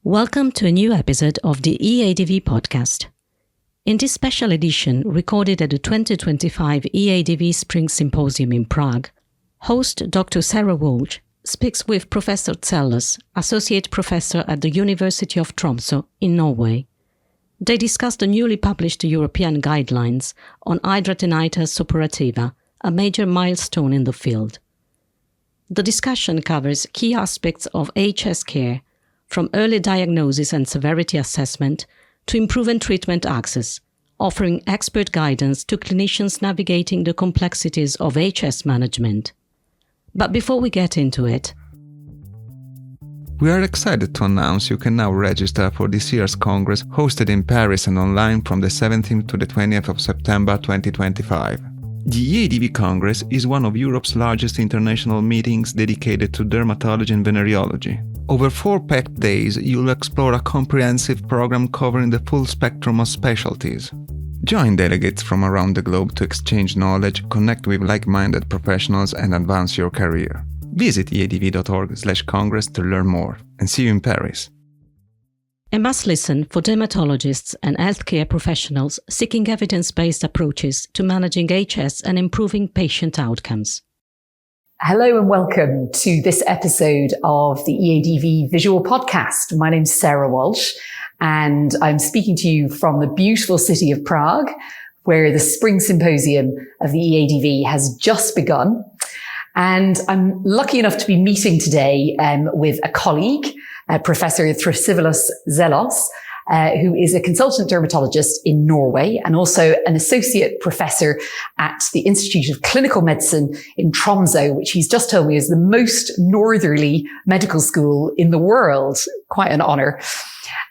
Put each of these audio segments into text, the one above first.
Welcome to a new episode of the EADV Podcast. In this special edition, recorded at the 2025 EADV Spring Symposium in Prague, host Dr. Sarah Walsh speaks with Professor Tzellos, Associate Professor at the University of Tromsø in Norway. They discuss the newly published European guidelines on Hidradenitis Suppurativa, a major milestone in the field. The discussion covers key aspects of HS care, from early diagnosis and severity assessment to improving treatment access, offering expert guidance to clinicians navigating the complexities of HS management. But before we get into it, we are excited to announce you can now register for this year's Congress hosted in Paris and online from the 17th to the 20th of September 2025. The EADV Congress is one of Europe's largest international meetings dedicated to dermatology and venereology. Over 4 packed days, you'll explore a comprehensive program covering the full spectrum of specialties. Join delegates from around the globe to exchange knowledge, connect with like-minded professionals, and advance your career. Visit eadv.org/congress to learn more, and see you in Paris. A must-listen for dermatologists and healthcare professionals seeking evidence-based approaches to managing HS and improving patient outcomes. Hello and welcome to this episode of the EADV Visual Podcast. My name's Sarah Walsh and I'm speaking to you from the beautiful city of Prague, where the Spring Symposium of the EADV has just begun. And I'm lucky enough to be meeting today with a colleague, Professor Thrasivoulos Tzellos, who is a consultant dermatologist in Norway and also an associate professor at the Institute of Clinical Medicine in Tromsø, which he's just told me is the most northerly medical school in the world. Quite an honor.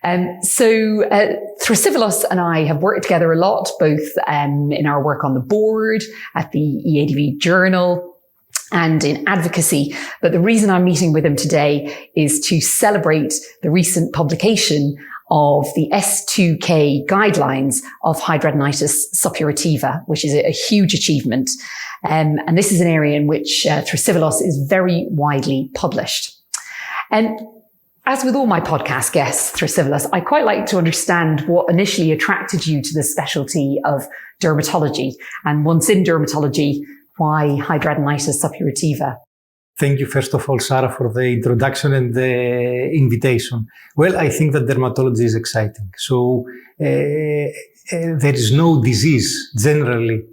Thrasivoulos and I have worked together a lot, both in our work on the board, at the EADV Journal, and in advocacy. But the reason I'm meeting with him today is to celebrate the recent publication of the S2K guidelines of Hidradenitis Suppurativa, which is a huge achievement. And this is an area in which Thrasivoulos is very widely published. And as with all my podcast guests, Thrasivoulos, I quite like to understand what initially attracted you to the specialty of dermatology. And once in dermatology, why Hidradenitis Suppurativa? Thank you, first of all, Sarah, for the introduction and the invitation. Well, I think that dermatology is exciting. So there is no disease generally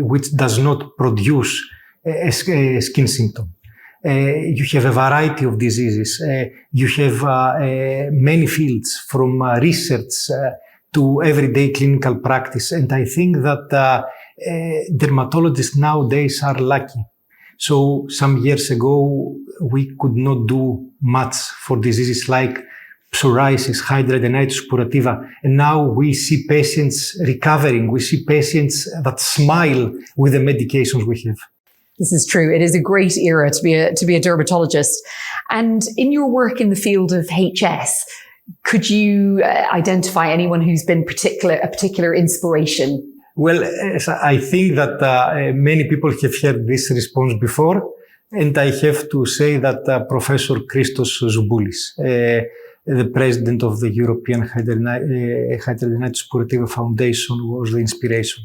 which does not produce a skin symptom. You have a variety of diseases. You have many fields from research to everyday clinical practice. And I think that dermatologists nowadays are lucky. So some years ago, we could not do much for diseases like psoriasis, hidradenitis suppurativa. And now we see patients recovering. We see patients that smile with the medications we have. This is true. It is a great era to be a dermatologist. And in your work in the field of HS, could you identify anyone who's been a particular inspiration? Well, I think that many people have heard this response before, and I have to say that Professor Christos Zouboulis, the president of the European Hidradenitis Suppurativa Foundation, was the inspiration.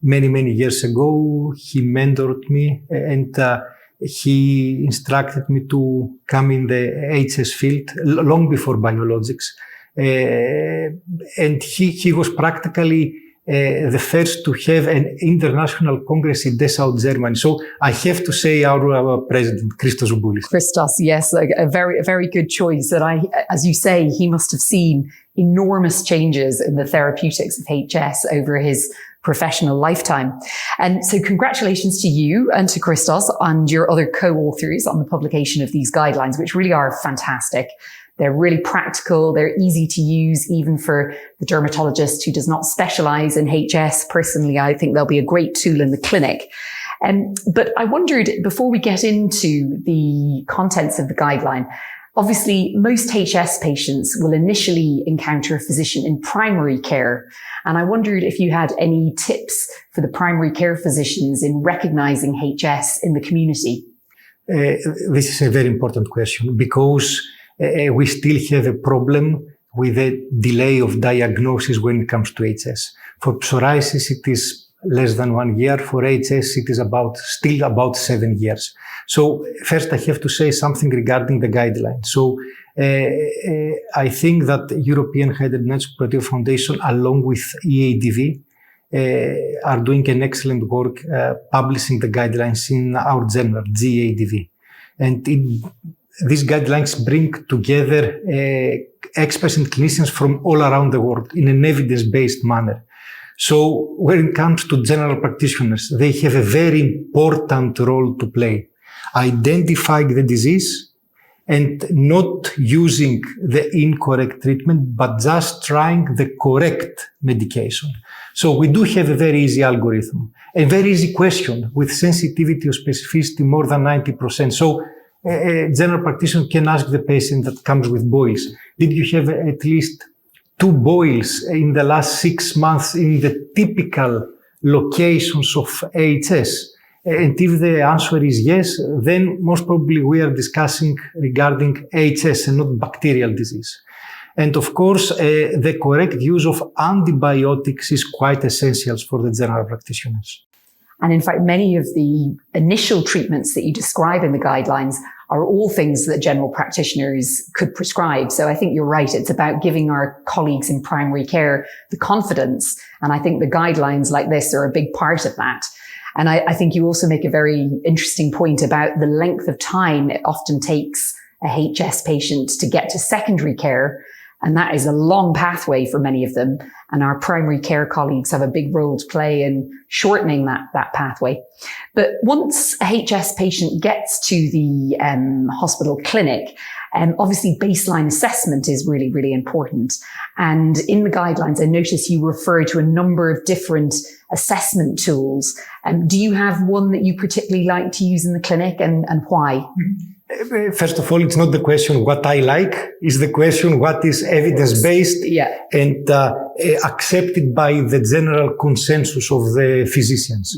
Many years ago, he mentored me and he instructed me to come in the HS field long before biologics. And he was practically the first to have an international congress in Dessau, Germany. So I have to say our president, Christos Zouboulis. Christos, yes, a very good choice. And as you say, he must have seen enormous changes in the therapeutics of HS over his professional lifetime. And so congratulations to you and to Christos and your other co-authors on the publication of these guidelines, which really are fantastic. They're really practical. They're easy to use, even for the dermatologist who does not specialize in HS. Personally, I think they'll be a great tool in the clinic. But I wondered, before we get into the contents of the guideline, obviously, most HS patients will initially encounter a physician in primary care. And I wondered if you had any tips for the primary care physicians in recognizing HS in the community. This is a very important question because we still have a problem with a delay of diagnosis when it comes to HS. For psoriasis, it is less than 1 year. For HS, it is still about 7 years. So first I have to say something regarding the guidelines. So I think that European Hidradenitis Suppurativa Foundation, along with EADV, are doing an excellent work publishing the guidelines in our journal, EADV. And these guidelines bring together experts and clinicians from all around the world in an evidence-based manner. So when it comes to general practitioners, they have a very important role to play, identifying the disease and not using the incorrect treatment, but just trying the correct medication. So we do have a very easy algorithm, a very easy question with sensitivity or specificity more than 90%. So a general practitioner can ask the patient that comes with boils, did you have at least 2 boils in the last 6 months in the typical locations of HS? And if the answer is yes, then most probably we are discussing regarding HS and not bacterial disease. And of course, the correct use of antibiotics is quite essential for the general practitioners. And in fact, many of the initial treatments that you describe in the guidelines are all things that general practitioners could prescribe. So I think you're right. It's about giving our colleagues in primary care the confidence. And I think the guidelines like this are a big part of that. And I think you also make a very interesting point about the length of time it often takes a HS patient to get to secondary care. And that is a long pathway for many of them. And our primary care colleagues have a big role to play in shortening that pathway. But once a HS patient gets to the hospital clinic, obviously baseline assessment is really, really important. And in the guidelines, I notice you refer to a number of different assessment tools. Do you have one that you particularly like to use in the clinic and why? First of all, it's not the question what I like, it's the question what is evidence-based and accepted by the general consensus of the physicians.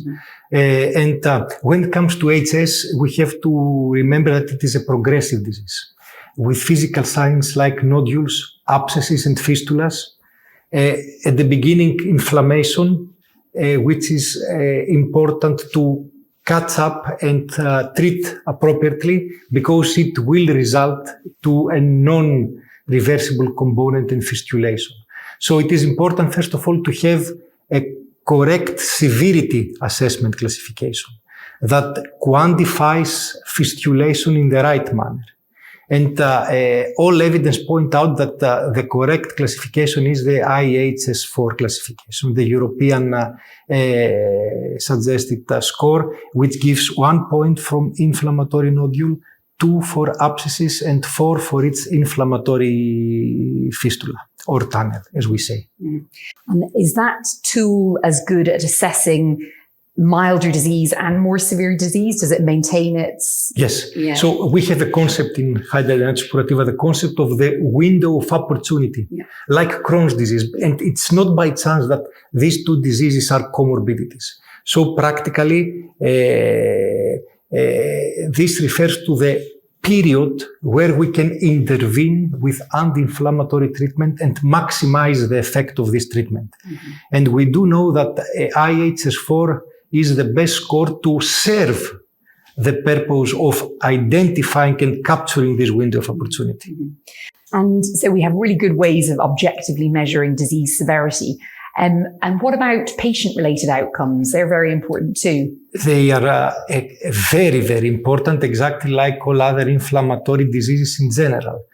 And when it comes to HS, we have to remember that it is a progressive disease with physical signs like nodules, abscesses and fistulas. At the beginning, inflammation, which is important to catch up and treat appropriately because it will result to a non-reversible component in fistulation. So it is important, first of all, to have a correct severity assessment classification that quantifies fistulation in the right manner. And all evidence point out that the correct classification is the IHS4 classification, the European suggested score, which gives 1 point from inflammatory nodule, 2 for abscesses, and 4 for its inflammatory fistula or tunnel, as we say. And is that tool as good at assessing milder disease and more severe disease? Does it maintain its... Yes. Yeah. So we have a concept in Hidradenitis Suppurativa, the concept of the window of opportunity, like Crohn's disease. And it's not by chance that these two diseases are comorbidities. So practically, this refers to the period where we can intervene with anti-inflammatory treatment and maximize the effect of this treatment. And we do know that IHS4 is the best score to serve the purpose of identifying and capturing this window of opportunity. And so we have really good ways of objectively measuring disease severity. And what about patient-related outcomes? They're very important too. They are very, very important, exactly like all other inflammatory diseases in general.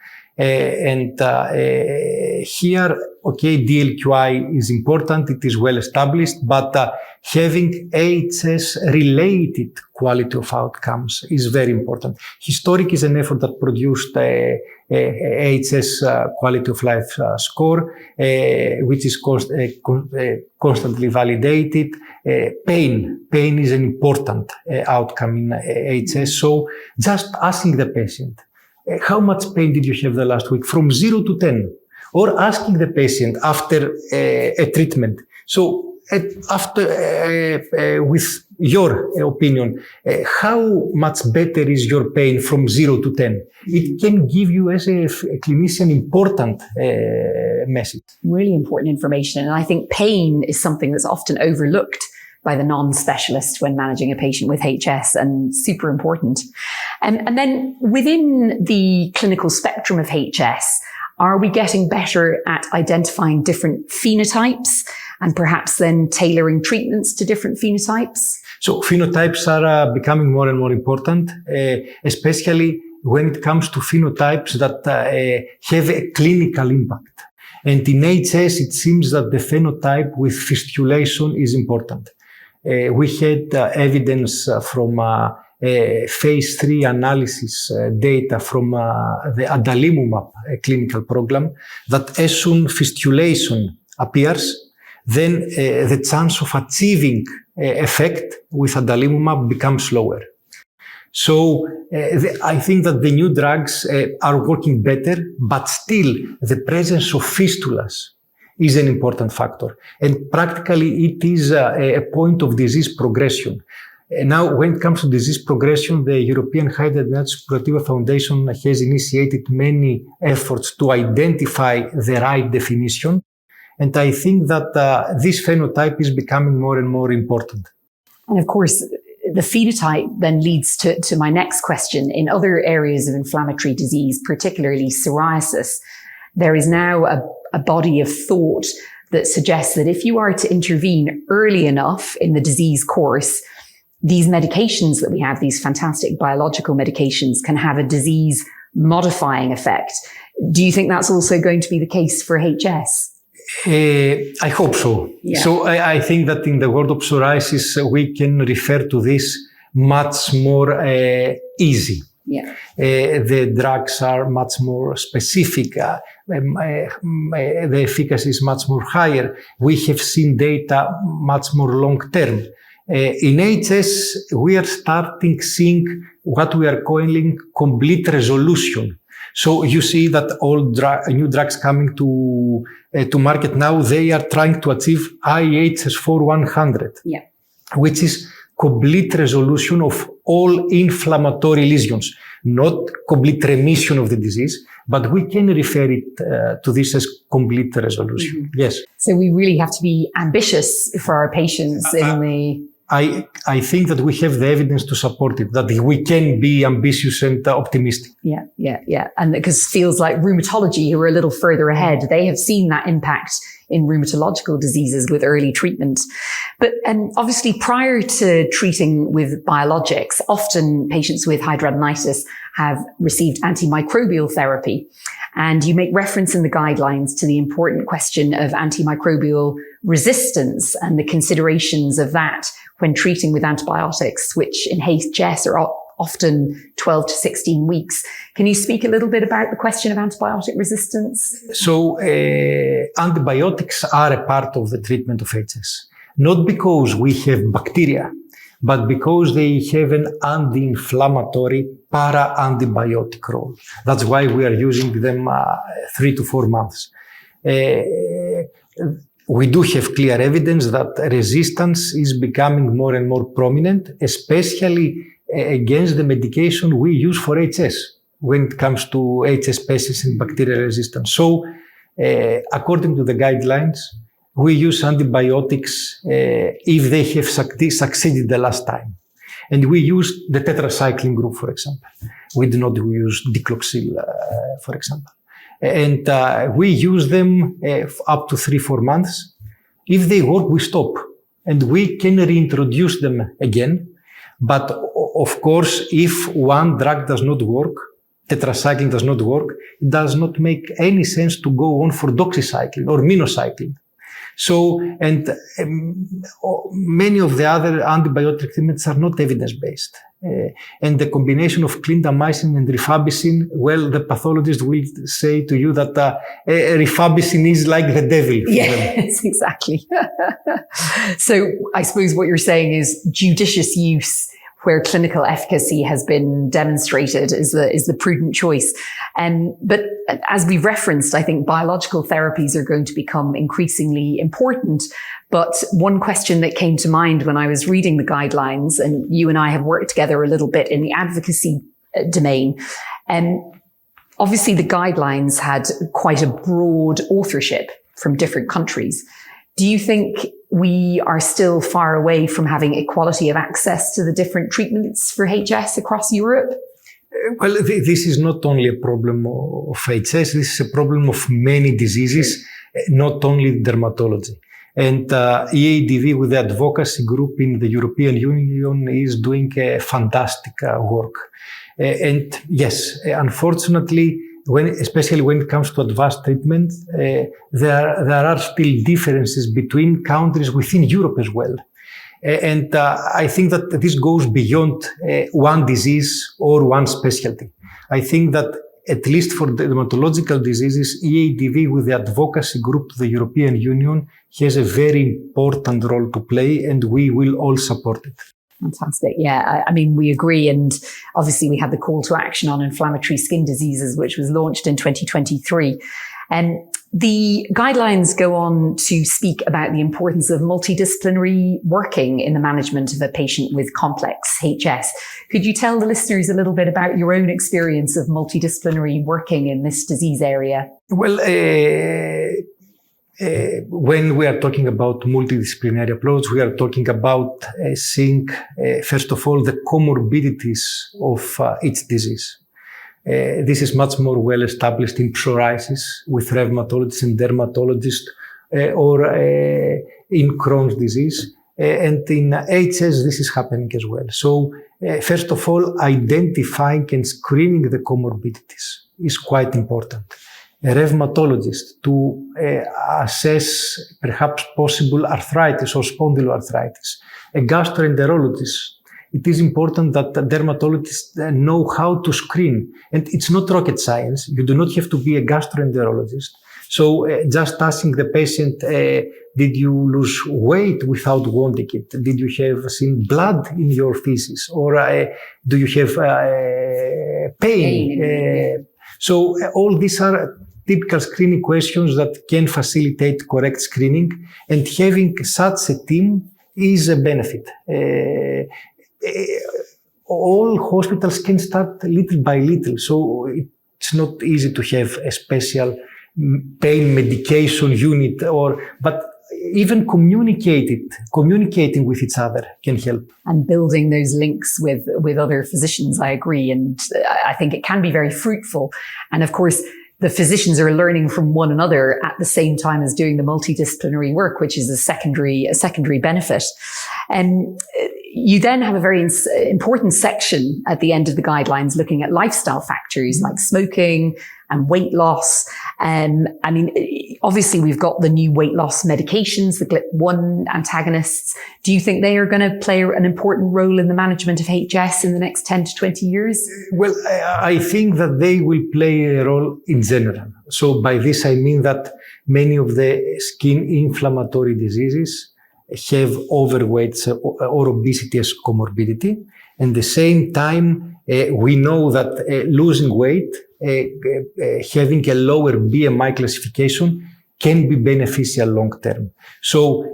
Here, okay, DLQI is important, it is well established, but having HS-related quality of outcomes is very important. Historic is an effort that produced HS quality of life score, which is constantly validated. Pain is an important outcome in HS. So just asking the patient, how much pain did you have the last week? From 0 to 10. Or asking the patient after a treatment. So with your opinion, how much better is your pain from 0 to 10? It can give you as a clinician important message. Really important information. And I think pain is something that's often overlooked by the non-specialist when managing a patient with HS, and super important. And then within the clinical spectrum of HS, are we getting better at identifying different phenotypes and perhaps then tailoring treatments to different phenotypes? So phenotypes are becoming more and more important, especially when it comes to phenotypes that have a clinical impact. And in HS, it seems that the phenotype with fistulation is important. We had evidence from phase 3 analysis data from the adalimumab clinical program that as soon fistulation appears, then the chance of achieving effect with adalimumab becomes lower. So I think that the new drugs are working better, but still the presence of fistulas is an important factor. And practically it is a point of disease progression. Now, when it comes to disease progression, the European Hidradenitis Suppurativa Foundation has initiated many efforts to identify the right definition. And I think that this phenotype is becoming more and more important. And of course, the phenotype then leads to my next question. In other areas of inflammatory disease, particularly psoriasis, there is now a body of thought that suggests that if you are to intervene early enough in the disease course, these medications that we have, these fantastic biological medications, can have a disease modifying effect. Do you think that's also going to be the case for HS? I hope so. Yeah. So I think that in the world of psoriasis, we can refer to this much more easy. Yeah. The drugs are much more specific. The efficacy is much more higher. We have seen data much more long term. In HS, we are starting seeing what we are calling complete resolution. So you see that all new drugs coming to market now, they are trying to achieve IHS4 100, yeah, which is complete resolution of all inflammatory lesions, not complete remission of the disease, but we can refer it to this as complete resolution. Mm-hmm. Yes. So we really have to be ambitious for our patients in the... I think that we have the evidence to support it, that we can be ambitious and optimistic. Yeah. And because it feels like rheumatology, who are a little further ahead, they have seen that impact in rheumatological diseases with early treatment. But obviously prior to treating with biologics, often patients with hidradenitis have received antimicrobial therapy. And you make reference in the guidelines to the important question of antimicrobial resistance and the considerations of that when treating with antibiotics, which in HS are often 12 to 16 weeks. Can you speak a little bit about the question of antibiotic resistance? So antibiotics are a part of the treatment of HS, not because we have bacteria, but because they have an anti-inflammatory para-antibiotic role. That's why we are using them 3 to 4 months. We do have clear evidence that resistance is becoming more and more prominent, especially against the medication we use for HS when it comes to HS patients and bacterial resistance. So, according to the guidelines, we use antibiotics if they have succeeded the last time. And we use the tetracycline group, for example. We do not use dicloxil, for example. And we use them up to 3-4 months. If they work, we stop. And we can reintroduce them again. But of course, if one drug does not work, tetracycline does not work, it does not make any sense to go on for doxycycline or minocycline. So, and many of the other antibiotic treatments are not evidence-based. And the combination of clindamycin and rifampicin, well, the pathologist will say to you that rifampicin is like the devil. Yes, exactly. So I suppose what you're saying is judicious use where clinical efficacy has been demonstrated is the prudent choice. But as we referenced, I think biological therapies are going to become increasingly important. But one question that came to mind when I was reading the guidelines, and you and I have worked together a little bit in the advocacy domain, obviously the guidelines had quite a broad authorship from different countries. Do you think we are still far away from having equality of access to the different treatments for HS across Europe? Well, this is not only a problem of HS, this is a problem of many diseases, not only dermatology. And EADV with the advocacy group in the European Union is doing fantastic work. And yes, unfortunately, especially when it comes to advanced treatment, there are still differences between countries within Europe as well. And I think that this goes beyond one disease or one specialty. I think that at least for dermatological diseases, EADV with the advocacy group to the European Union has a very important role to play, and we will all support it. Fantastic. Yeah, I mean, we agree. And obviously we had the call to action on inflammatory skin diseases, which was launched in 2023. And the guidelines go on to speak about the importance of multidisciplinary working in the management of a patient with complex HS. Could you tell the listeners a little bit about your own experience of multidisciplinary working in this disease area? Well, when we are talking about multidisciplinary approach, we are talking about seeing, first of all, the comorbidities of each disease. This is much more well established in psoriasis with rheumatologists and dermatologists, or in Crohn's disease. And in HS, this is happening as well. So, first of all, identifying and screening the comorbidities is quite important. A rheumatologist to assess perhaps possible arthritis or spondyloarthritis. A gastroenterologist. It is important that dermatologists know how to screen. And it's not rocket science. You do not have to be a gastroenterologist. So just asking the patient, did you lose weight without wanting it? Did you have seen blood in your feces? Or do you have pain? So all these are typical screening questions that can facilitate correct screening. And having such a team is a benefit. All hospitals can start little by little, so it's not easy to have a special pain medication unit, but even communicating with each other can help. And building those links with other physicians, I agree. And I think it can be very fruitful. And of course, the physicians are learning from one another at the same time as doing the multidisciplinary work, which is a secondary benefit. And you then have a very important section at the end of the guidelines looking at lifestyle factors like smoking and weight loss. I mean, obviously we've got the new weight loss medications, the GLP-1 antagonists. Do you think they are going to play an important role in the management of HS in the next 10 to 20 years? Well, I think that they will play a role in general. So by this, I mean that many of the skin inflammatory diseases have overweight or obesity as comorbidity. And at the same time, we know that losing weight, having a lower BMI classification can be beneficial long term. So,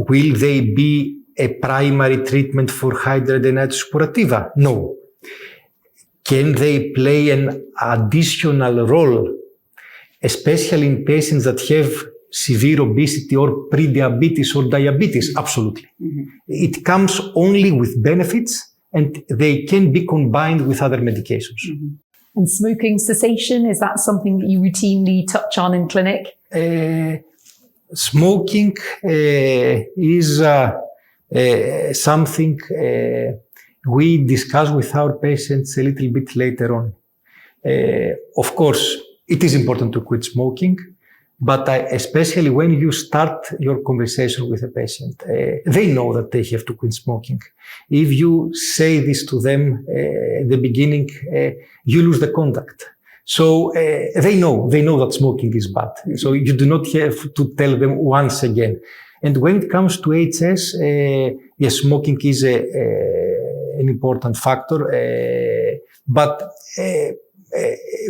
will they be a primary treatment for hidradenitis suppurativa? No. Can they play an additional role, especially in patients that have severe obesity or prediabetes or diabetes? Absolutely. Mm-hmm. It comes only with benefits, and they can be combined with other medications. Mm-hmm. And smoking cessation, is that something that you routinely touch on in clinic? Smoking is something we discuss with our patients a little bit later on. Of course, it is important to quit smoking, but especially when you start your conversation with a patient, they know that they have to quit smoking. If you say this to them at the beginning, you lose the contact. So they know that smoking is bad. So you do not have to tell them once again. And when it comes to HS, yes, smoking is an important factor. But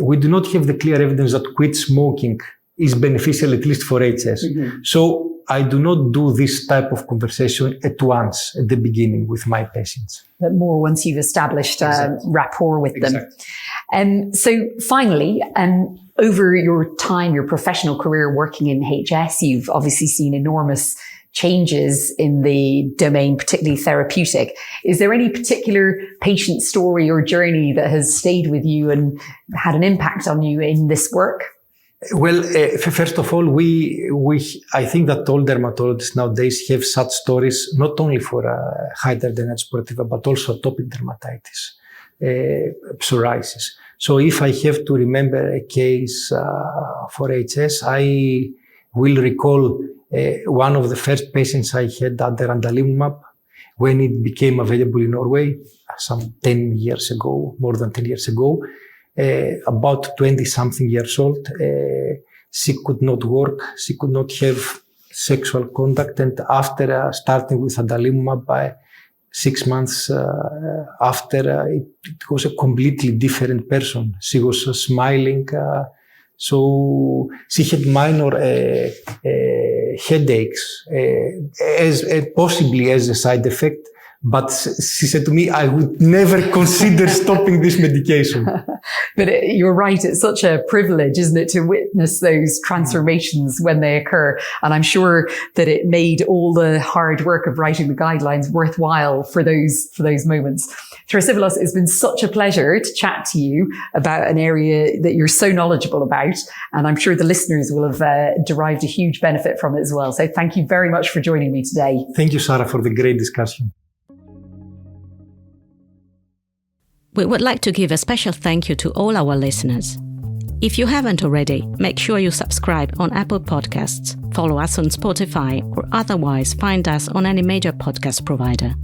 we do not have the clear evidence that quit smoking is beneficial, at least for HS. Mm-hmm. So I do not do this type of conversation at once, at the beginning with my patients. But more once you've established rapport with them. So finally, over your time, your professional career working in HS, you've obviously seen enormous changes in the domain, particularly therapeutic. Is there any particular patient story or journey that has stayed with you and had an impact on you in this work? Well, first of all, I think that all dermatologists nowadays have such stories, not only for hidradenitis suppurativa, but also atopic dermatitis, psoriasis. So if I have to remember a case for HS, I will recall one of the first patients I had under adalimumab when it became available in Norway, some 10 years ago, more than 10 years ago. About 20-something years old. She could not work. She could not have sexual contact. And after starting with adalimumab, 6 months after, it was a completely different person. She was smiling. So she had minor headaches, possibly as a side effect. But she said to me, I would never consider stopping this medication. But you're right. It's such a privilege, isn't it, to witness those transformations when they occur. And I'm sure that it made all the hard work of writing the guidelines worthwhile for those moments. Thrasivoulos, it's been such a pleasure to chat to you about an area that you're so knowledgeable about. And I'm sure the listeners will have derived a huge benefit from it as well. So thank you very much for joining me today. Thank you, Sarah, for the great discussion. We would like to give a special thank you to all our listeners. If you haven't already, make sure you subscribe on Apple Podcasts, follow us on Spotify, or otherwise find us on any major podcast provider.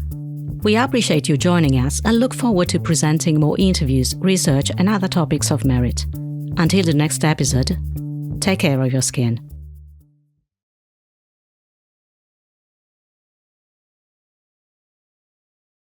We appreciate you joining us and look forward to presenting more interviews, research, and other topics of merit. Until the next episode, take care of your skin.